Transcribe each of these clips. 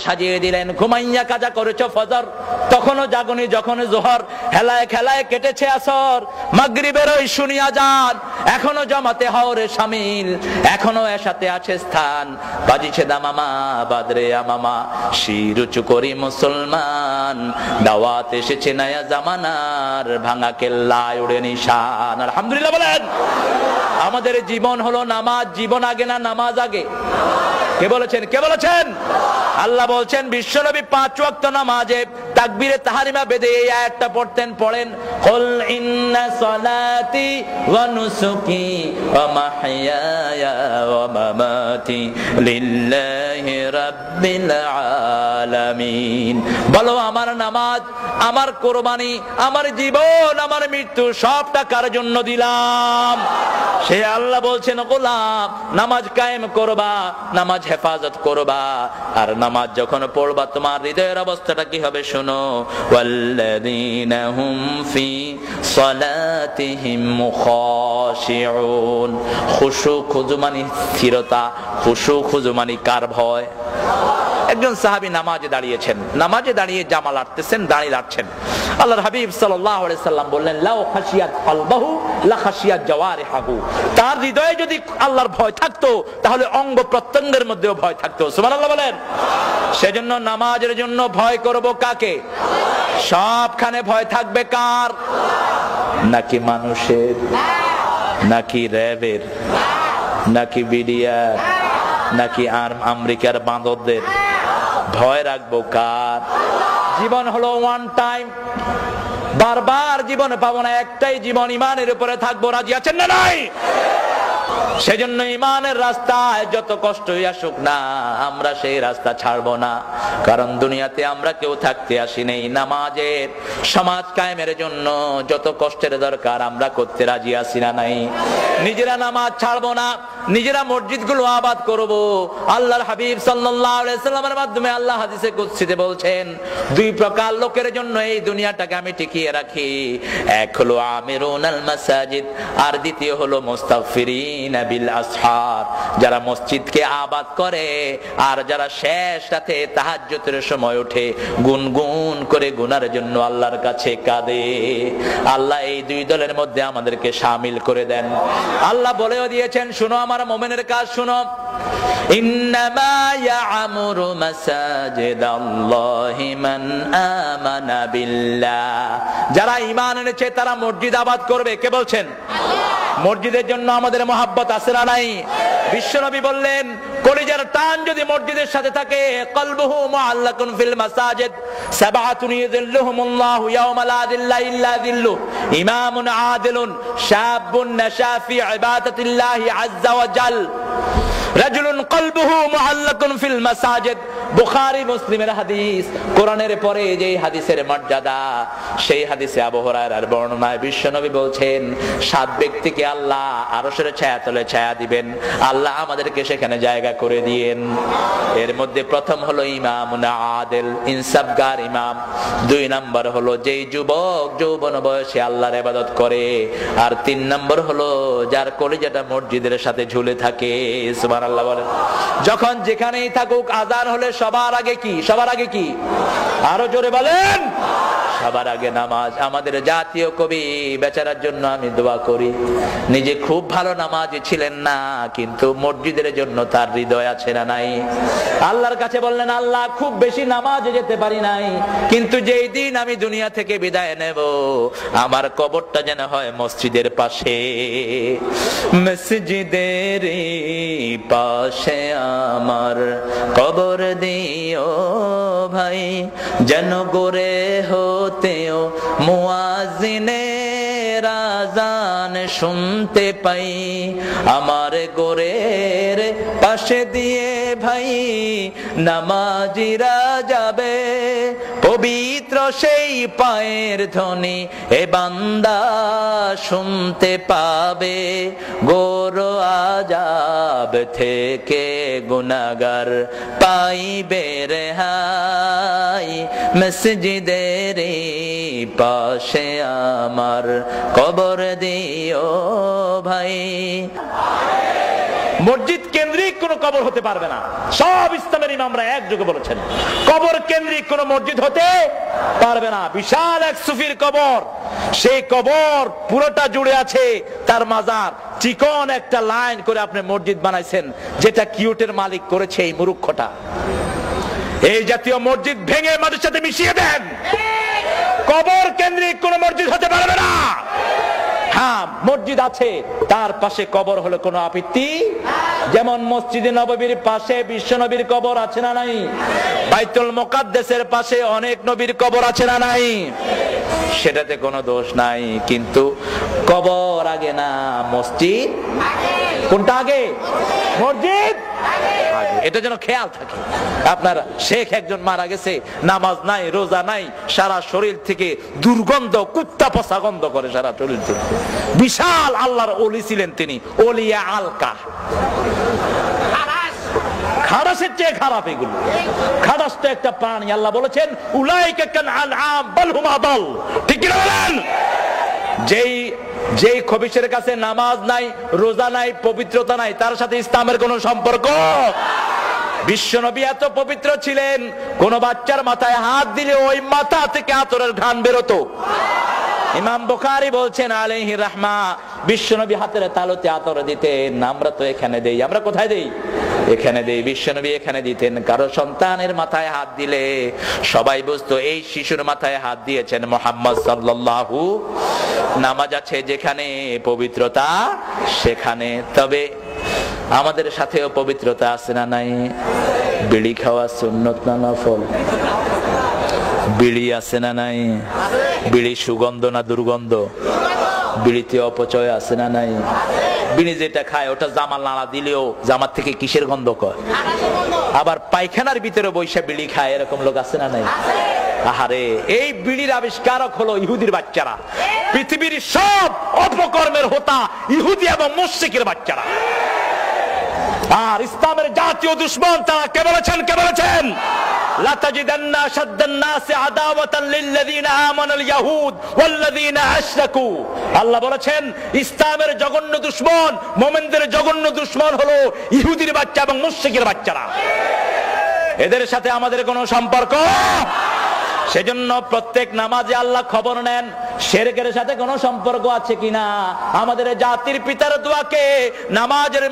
সাজিয়ে দিলেন। ঘুমাইয়া কাজা করেছো ফজর, তখনও জাগনি যখন জোহর, হেলায় খেলায় কেটেছে আসর, মাগরিবের ওই শুনি আজান, এখনো জামাতে হওরে শামিল, এখনো এসাতে আছে স্থান, বাজিছে দামামা বাদরে আমামা, শির উঁচু করি মুসলমান, দাওয়াত এসেছে নয়া জামানার, ভাঙা কেল্লায় উড়ে নিশান। আলহামদুলিল্লাহ বলেন। আমাদের জীবন হলো নামাজ। জীবন আগে না নামাজ আগে? কে বলেছেন? কে বলেছেন? আল্লাহ বলছেন বিশ্বনবী 5 ওয়াক্ত নামাজে তাকবীরে তাহরিমা বেঁধে এই আয়াতটা পড়তেন। পড়েন, কুল ইন্না সলাতি ওয়া নুসুকি ওয়া মাহইয়ায়া ওয়া মামাতি লিল্লাহি রাব্বিল আলামিন। বলো আমার নামাজ, আমার কুরবানি, আমার জীবন, আমার মৃত্যু সবটা কার জন্য দিলাম? সে আল্লাহ বলছেন, গোলাম নামাজ কায়েম করবা, নামাজ হেফাজত করবা, আর নামাজ যখন পড়বা তোমার হৃদয়ের অবস্থাটা কি হবে শোনো। ওয়াল্লাযীনা হুম ফি সালাতিহিম মুখাশিউন। খুশু খুজু মানে স্থিরতা, খুশু খুজু মানে কার ভয়? একজন সাহাবী নামাজে দাঁড়িয়েছেন, নামাজে দাঁড়িয়ে জামা লাড়তেছেন, দাড়ি লাড়ছেন। আল্লাহর হাবিব সাল্লাল্লাহু আলাইহি সাল্লাম বললেন, লাউ খাশিয়াত কলবাহু লা খাশিয়াত জাওয়ারিহু। তার হৃদয়ে যদি আল্লাহর ভয় থাকতো তাহলে অঙ্গ প্রত্যঙ্গের মধ্যেও ভয় থাকতো। সুবহানাল্লাহ বলেন। সেজন্য নামাজের জন্য ভয় করব কাকে? সবখানে ভয় থাকবে কার? নাকি মানুষের, নাকি র্যাবের, নাকি বিডিআর, নাকি আমেরিকার বাঁদরদের? ভয় রাখবো কার? জীবন হলো ওয়ান টাইম, বারবার জীবন পাবো না, একটাই জীবন, ইমানের উপরে থাকবো। রাজি আছেন না নাই? সেজন্য ইমানের রাস্তায় যত কষ্টই আসুক না, আমরা সেই রাস্তা ছাড়বো না। কারণ দুনিয়াতে আমরা কেউ থাকতে আসি নেই, নামাজের সমাজ কায়েমের জন্য যত কষ্টের দরকার আমরা করতে রাজি আছি না নাই? নিজেরা নামাজ ছাড়বো না, নিজেরা মসজিদগুলো আবাদ করব। আল্লাহর হাবিব সাল্লাল্লাহু আলাইহি সাল্লামের মাধ্যমে আল্লাহ হাদিসে কুদসিতে বলছেন, 2 প্রকার লোকের জন্য এই দুনিয়াটাকে আমি টিকিয়ে রাখি। এক হলো আমিরুনাল মাসাজিদ, আর দ্বিতীয় হলো মুস্তাগফিরিন বিল আসহার, যারা মসজিদকে আবাদ করে আর যারা শেষ রাতে তাহাজ্জুদের সময় উঠে গুনগুন করে গুনার জন্য আল্লাহর কাছে কাঁদে। আল্লাহ এই 2 দলের মধ্যে আমাদেরকে শামিল করে দেন। আল্লাহ বলেও দিয়েছেন, শুনো আমার মুমিনের কাজ শুনো, ইন্নামা ইয়া'মুরু মাসাজিদাল্লাহি মান আমানা বিল্লাহ। যারা ঈমান এনেছে তারা মসজিদ আবাদ করবে। কে বলছেন? মসজিদের জন্য আমাদের মহব্বত আছে না নাই? বিশ্বনবী বললেন, কলিজার টান যদি মসজিদের সাথে থাকে, কলবুহু মুআল্লাকুন ফিল মাসাজিদ সাবআতুন ইয়াযিল্লুহুমুল্লাহু ইয়াওমা লা যিল্লা ইল্লা যিল্লু, ইমামুন আদিলুন শাবুন নাশা ফি ইবাদাতিল্লাহি আযজা ওয়া জাল, রাজুলুন কলবুহু মুআল্লাকুন ফিল মাসাজিদ। বুখারী মুসলিমের হাদিস। কোরআনের পরে যে হাদিসের মর্যাদা, সেই হাদিসে আবু হুরায়রার বর্ণনায় বিশ্বনবী বলছেন, 7 ব্যক্তিকে আল্লাহ আরশের ছায়াতলে ছায়া দিবেন। আল্লাহ আমাদেরকে সেখানে জায়গা করে দিয়েন। এর মধ্যে প্রথম হলো ইমামুন আদিল, ইনসাফগার ইমাম। 2 নম্বর হলো যেই যুবক যৌবন বয়সে আল্লাহর ইবাদত করে। আর 3 নম্বর হলো যার কলিজাটা মসজিদের সাথে ঝুলে থাকে। সুবহানাল্লাহ বলেন। যখন যেখানেই থাকুক, আযান হলে সবার আগে কি? সবার আগে কি? আরো জোরে বলেন। সবার আগে নামাজ। আমাদের জাতীয় কবি বেচারার জন্য আমি দোয়া করি, নিজে খুব ভালো নামাজি ছিলেন না, কিন্তু মসজিদের জন্য তার হৃদয় আছে না নাই? আল্লাহর কাছে বললেন, আল্লাহ খুব বেশি নামাজে যেতে পারি নাই, কিন্তু যেই দিন আমি দুনিয়া থেকে বিদায় নেব, আমার কবরটা যেন হয় মসজিদের পাশে। মসজিদের পাশে আমার কবর দিও ভাই, যেন গোরে হতেও মুয়াজ্জিনের আযান শুনতে পাই। আমার গোরের পাশে দিয়ে ভাই নামাজিরা যাবে, পবিত্র সেই পায়ের ধ্বনি এ বান্দা শুনতে পাবে। গোর আযাব থেকে গুনাহগার পাইবে রেহাই, মসজিদের পাশে আমার কবর দিও ভাই। মসজিদ কেন্দ্রিক কোন কবর হতে পারবে না। সব ইসলামের ইমামরা একযোগে বলেছেন কবর কেন্দ্রিক কোন মসজিদ হতে পারবে না। বিশাল এক সুফির কবর, সেই কবর পুরোটা জুড়ে আছে তার মাজার, চিকন একটা লাইন করে আপনি মসজিদ বানাইছেন, যেটা কিউটের মালিক করেছে এই মূর্খটা। এই জাতীয় মসজিদ ভেঙে মাটির সাথে মিশিয়ে দেন। কবর কেন্দ্রিক কোন মসজিদ হতে পারবে না। হ্যাঁ, মসজিদ আছে, তার পাশে কবর হলো কোনো আপত্তি। যেমন মসজিদে নববীর পাশে বিশ্ব নবীর কবর আছে না নাই? বাইতুল মুকাদ্দাসের পাশে অনেক নবীর কবর আছে না নাই? সেটাতে কোনো দোষ নাই, কিন্তু কবর আগে না মসজিদ? কোনটা আগে? মসজিদ আগে। এটা যেন খেয়াল থাকে। আপনার শেখ একজন মারা গেছে, নামাজ নাই, রোজা নাই, সারা শরীর থেকে দুর্গন্ধ, কুত্তা পচা গন্ধ করে সারা শরীর থেকে। বিশাল আল্লাহর ওলি ছিলেন তিনি, ওলিয়া আলকা। খারাসের চেয়ে খারাপ এগুলো। খারাসটা একটা প্রাণী, আল্লাহ বলেছেন উলাইকা কাল আনআম বাল হুম আদাল। ঠিক কি বলেন? যেই খবিশের কাছে নামাজ নাই, রোজা নাই, পবিত্রতা নাই, তার সাথে ইসলামের কোন সম্পর্ক। বিশ্বনবী এত পবিত্র ছিলেন, কোন বাচ্চার মাথায় হাত দিলে ওই মাথা থেকে আতরের ঘ্রাণ বেরোতো। ইমাম বুখারী বলছেন আলাইহি রাহমা, বিশ্বনবী হাতের তালুতে আতর দিতেন। আমরা তো এখানে দেই, আমরা কোথায় দেই? এখানে দেই। বিশ্বনবী এখানে দিতেন। কারো সন্তানের মাথায় হাত দিলে সবাই বুঝতো এই শিশুর মাথায় হাত দিয়েছেন মুহাম্মদ সাল্লাল্লাহু। নামাজ আছে যেখানে, পবিত্রতা সেখানে। তবে আমাদের সাথেও পবিত্রতা আছে না নাই? বিড়ি খাওয়া সুন্নত না নফল? বিড়ি আছে না নাই? বিড়ি সুগন্ধ না দুর্গন্ধ? বিড়িতে অপচয় আছে না নাই? বিড়ি যেটা খায় ওটা জামাল নাড়া দিলেও জামার থেকে কিসের গন্ধ কয়? আবার পায়খানার ভিতরে বৈশা বিড়ি খায়, এরকম লোক আছে না নাই? আহারে, এই বিড়ির আবিষ্কারক হলো ইহুদির বাচ্চারা। পৃথিবীর সব অপকর্মের হোতা ইহুদি এবং মুশরিকের বাচ্চারা। আর ইসলামের জাতীয় দুশমন তারা কে বলেছেন? কে বলেছেন? লাতাজিদান্না আশাদ্দান নাসি আদাওয়াতান লিল্লাযিনা আমানুল ইয়াহুদ ওয়াল্লাযিনা আশরাকু। আল্লাহ বলেছেন ইসলামের জঘন্য দুশমন, মুমিনদের জঘন্য দুশমন হলো ইহুদির বাচ্চা এবং মুশরিকের বাচ্চারা। এদের সাথে আমাদের কোনো সম্পর্ক। সেজন্য প্রত্যেক নামাজে আল্লাহ খবর নেন শিরকের সাথে কোনো সম্পর্ক আছে কিনা। আমাদের জাতির পিতার দোয়াকে নামাজের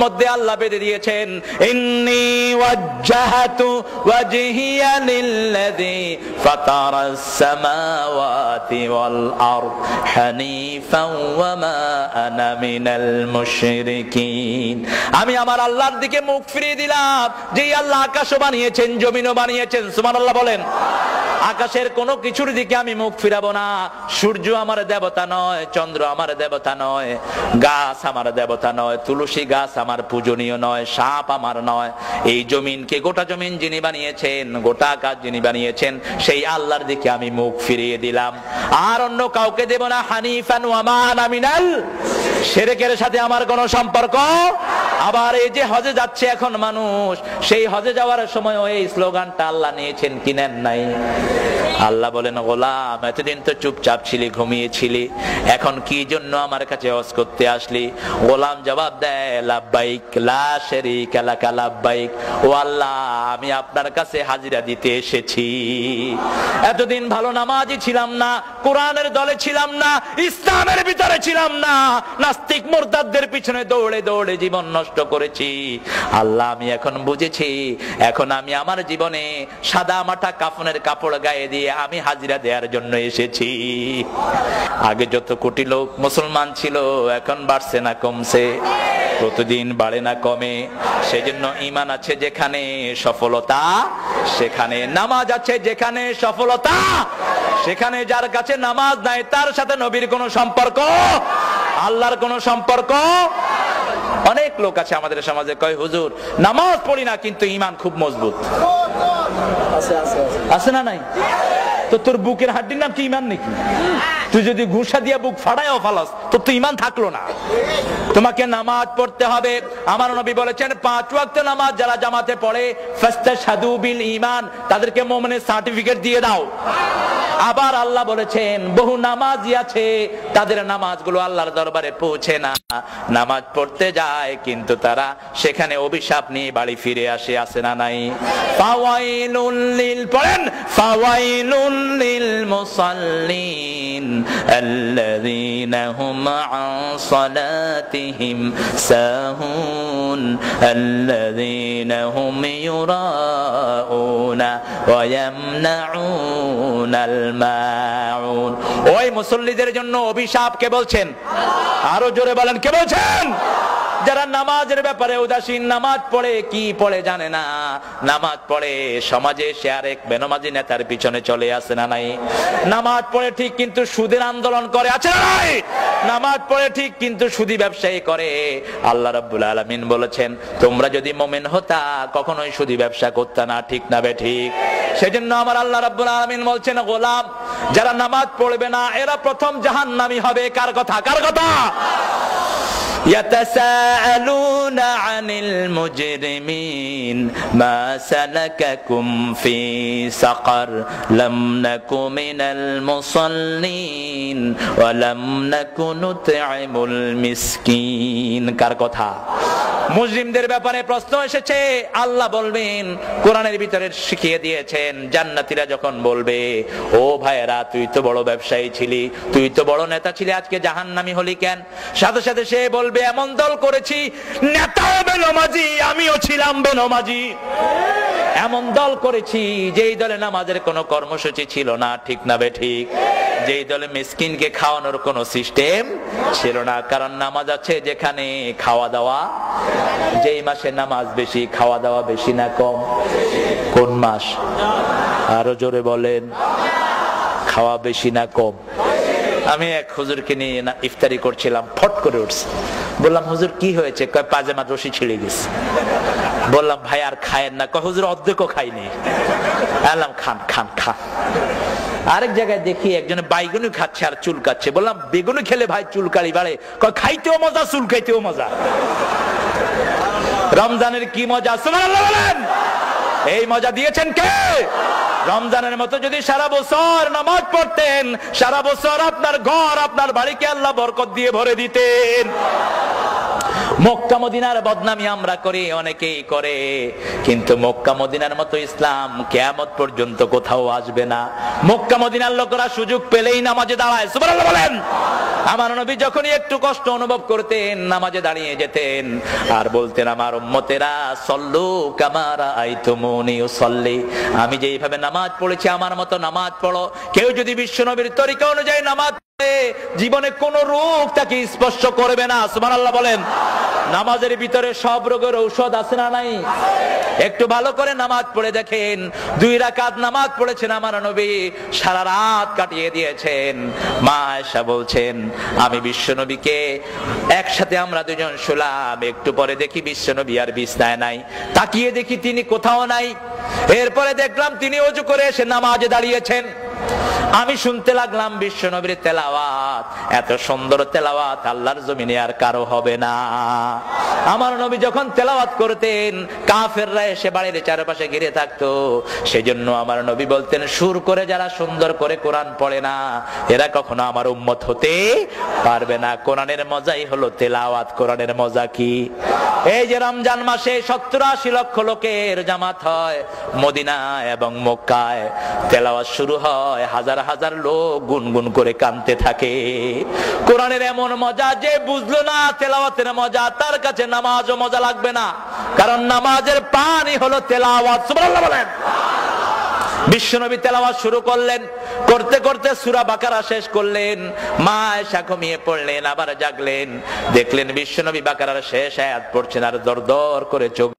মধ্যে আল্লাহ বেঁধে দিয়েছেন, ইন্নী ওয়াজ্জাহাতু ওয়াজহিয়া লিল্লাযী ফাতারাস সামাওয়াতি ওয়াল আরদ হানিফাও ওয়া মা আনা মিনাল মুশরিকিন। আমি আমার আল্লাহর দিকে মুখ ফিরিয়ে দিলাম, যেই আল্লাহ আকাশও বানিয়েছেন, জমিনও বানিয়েছেন। সুবহানাল্লাহ বলেন। আকাশের কোনো কিছুর দিকে আমি মুখ ফিরাবো না। সূর্য আমার দেবতা নয়, চন্দ্র আমার দেবতা নয়, গাছ আমার দেবতা নয়, তুলসী গাছ আমার পূজনীয় নয়, সাপ আমার নয়। এই জমিনকে, গোটা জমিন যিনি বানিয়েছেন, গোটা আকাশ যিনি বানিয়েছেন, সেই আল্লাহর দিকে আমি মুখ ফিরিয়ে দিলাম। আর অন্য কাউকে দেব না। হানিফান ওয়া মা আনা মিনাল শিরকের সাথে আমার কোনো সম্পর্ক। আবার এই যে হজে যাচ্ছে এখন মানুষ, সেই হজে যাওয়ার সময় এই স্লোগানটা আল্লাহ নিয়েছেন কি নেন নাই? আল্লাহ বলেন, গোলাম এতদিন তো চুপচাপ ছিলি, ঘুমিয়েছিলি, এখন কি জন্য আমার কাছে হজ করতে আসলি? গোলাম জবাব দেয়, লাব্বাইক লা শারীকা লাকা লাব্বাইক। ও আল্লাহ, আমি আপনার কাছে হাজিরা দিতে এসেছি। এতদিন ভালো নামাজি ছিলাম না, কোরআনের দলে ছিলাম না, ইসলামের ভিতরে ছিলাম না, নাস্তিক মুরতাদদের পিছনে দৌড়ে দৌড়ে জীবন নষ্ট করেছি। আল্লাহ, আমি এখন বুঝেছি, এখন আমি আমার জীবনে সাদা মাটা কাফনের কাপড় গায়ে দিয়ে আমি হাজিরা দেওয়ার জন্য এসেছি। আগে যত কোটি লোক মুসলমান ছিল, এখন বাড়ছে না কমছে? প্রতিদিন বাড়ে না কমে? সেজন্য ঈমান আছে যেখানে, সফলতা সেখানে। নামাজ আছে যেখানে, সফলতা সেখানে। যার কাছে নামাজ নাই, তার সাথে নবীর কোনো সম্পর্ক, আল্লাহর কোনো সম্পর্ক। অনেক লোক আছে আমাদের সমাজে, কয় হুজুর নামাজ পড়ি না কিন্তু ঈমান খুব মজবুত। আছে না নাই? তো তোর বুকের হাড্ডির নাম কি ইমান নাকি? তুই যদি ঘুষা দিয়ে বুক ফাড়ায়ও ফালাস তোর তো ইমান থাকলো না। তোমাকে নামাজ পড়তে হবে। আমার নবী বলেছেন 5 ওয়াক্ত নামাজ যারা জামাতে পড়ে ফাস্তাশহাদু বিল ঈমান, তাদেরকে মুমিনের সার্টিফিকেট দিয়ে দাও। আবার আল্লাহ বলেছেন বহু নামাজি আছে তাদের নামাজগুলো আল্লাহর দরবারে পৌঁছে না, নামাজ পড়তে যায় কিন্তু তারা সেখানে অভিশাপ নিয়ে বাড়ি ফিরে আসে, আছে না নাই? ফাওয়াইলুল লিল, পড়েন, ফাওয়াইলুল লিল মুসাল্লিন আল্লাযীনা হুম আন সালাতিহিম সাহুন আল্লাযীনা হুম ইউরাউনা ওয়া ইয়ামনাউনাল মাউন। ওই মুসল্লিদের জন্য অভিশাপ কে বলছেন? আরো জোরে বলেন, কে বলছেন? যারা নামাজের ব্যাপারে উদাসীন, নামাজ পড়ে কি পড়ে জানে না, নামাজ পড়ে সমাজে সে আরেক বেনমাজি নেতার পিছনে চলে আসে না নাই? নামাজ পড়ে ঠিক কিন্তু সুদের আন্দোলন করে, আছে না নাই? নামাজ পড়ে ঠিক কিন্তু সুদী ব্যবসায়ী করে। আল্লাহ রাব্বুল আলামিন বলেছেন তোমরা যদি মুমিন হতা কখনোই সুদী ব্যবসা করতে না, ঠিক না বে ঠিক? সেজন্য আমার আল্লাহ রাব্বুল আলামিন বলছেন গোলাম যারা নামাজ পড়বে না এরা প্রথম জাহান্নামী হবে। কার কথা? কার কথা? يتساءلون عن المجرمين ما سلككم في سقر لم نك من المصلين ولم نك نطعم المسكين। কার কথা? মুসলিমদের ব্যাপারে প্রশ্ন এসেছে। আল্লাহ বলবেন, কোরআনের ভিতরে শিখিয়ে দিয়েছেন, জান্নাতীরা যখন বলবে ও ভাইয়েরা তুই তো বড় ব্যবসায়ী ছিলি, তুই তো বড় নেতা ছিলি, আজকে জাহান্নামী হলি কেন? সাথে সাথে সে বলবে এমন দল করেছি নেতাও বেনমাজি আমিও ছিলাম বেনমাজি। এমন দল করেছি যেই দলে নামাজের কোনো কর্মসূচি ছিল না, ঠিক না বে ঠিক? যেই দলে মিসকিনকে খাওয়ানোর কোনো সিস্টেম ছিল না। কারণ নামাজ আছে যেখানে খাওয়া দাওয়া, যেই মাসে নামাজ বেশি খাওয়া দাওয়া বেশি না কম? কোন মাস? আরো জোরে বলেন, খাওয়া বেশি না কম? আমি এক হুজুরকে নিয়ে ইফতারি করছিলাম, ফট করে উঠছে। বললাম হুজুর কি হয়েছে? কয় পাজামার রশি ছিঁড়ে গেছে। বললাম ভাই আর খায়েন না? কয় হুজুর অর্ধেকও খাইনি। বললাম খান খান খান। আরেক জায়গায় দেখি একজনে বাইগুনি খাচ্ছে আর চুলকাচ্ছে। বললাম বেগুনি খেলে ভাই চুলকালি বাড়ে? কয় খাইতেও মজা চুলকাইতেও মজা। রমজানের কি মজা, সুবহানাল্লাহ বলেন। এই মজা দিয়েছেন কে? রমজানের মতো যদি সারা বছর নামাজ পড়তেন, সারা বছর আপনার ঘর আপনার বাড়িকে আল্লাহ বরকত দিয়ে ভরে দিতেন। মক্কা মদিনার বদনামি আমরা করি, অনেকেই করে, কিন্তু মক্কা মদিনার মতো ইসলাম কিয়ামত পর্যন্ত কোথাও আসবে না। মক্কা মদিনার লোকেরা সুযোগ পেলেই নামাজে দাঁড়ায়, সুবহানাল্লাহ বলেন। আমার নবী যখনই একটু কষ্ট অনুভব করতেন নামাজে দাঁড়িয়ে যেতেন আর বলতেন আমার উম্মতেরা সল্লু কামা রাআইতুমুনি উসাল্লি, আমি যেইভাবে নামাজ পড়েছি আমার মতো নামাজ পড়ো। কেউ যদি বিশ্বনবীর তরিকা অনুযায়ী নামাজ জীবনে কোন রোগ তাকে স্পর্শ করবে না, সুবহানাল্লাহ বলেন। নামাজের ভিতরে সব রোগের ঔষধ আছে না নাই? একটু ভালো করে নামাজ পড়ে দেখেন। 2 রাকাত নামাজ পড়েছেন আমার নবী, সারা রাত কাটিয়ে দিয়েছেন। মা আয়েশা বলছেন আমি বিশ্বনবীকে একসাথে আমরা দুজন শুলাম, একটু পরে দেখি বিশ্বনবী আর বিছানায় নাই, তাকিয়ে দেখি তিনি কোথাও নাই। এরপরে দেখলাম তিনি ওযু করে এসে নামাজে দাঁড়িয়েছেন। আমি শুনতে লাগলাম বিশ্বনবীর তেলাওয়াত, এত সুন্দর তেলাওয়াত আল্লাহর জমিনে আর কারো হবে না। আমার নবী যখন তেলাওয়াত করতেন কাফেররা এসে বাড়ির চারপাশে ঘিরে থাকতো। সেজন্য আমার নবী বলতেন সুর করে যারা সুন্দর করে কোরআন পড়ে না এরা কখনো আমার উম্মত হতে পারবে না। কোরআনের মজাই হলো তেলাওয়াত। কোরআনের মজা কি? এই যে রমজান মাসে 70-80 লক্ষ লোকের জামাত হয় মদিনায় এবং মক্কায়, তেলাওয়াত শুরু হয়, হাজার হাজার লোক গুনগুন করে কাঁদতে থাকে। কোরআনের এমন মজা যে বুঝলো না তেলাওয়াতের মজা তার কাছে নামাজও মজা লাগবে না, কারণ নামাজের পানি হলো তেলাওয়াত, সুবহানাল্লাহ বলেন। বিশ্বনবী তেলাওয়াত শুরু করলেন, করতে করতে সূরা বাকারা শেষ করলেন। মা আয়েশা ঘুমিয়ে পড়লেন, আবার জাগলেন, দেখলেন বিশ্বনবী বাকারার শেষ আয়াত পড়ছেন আর দরদর করে চোখ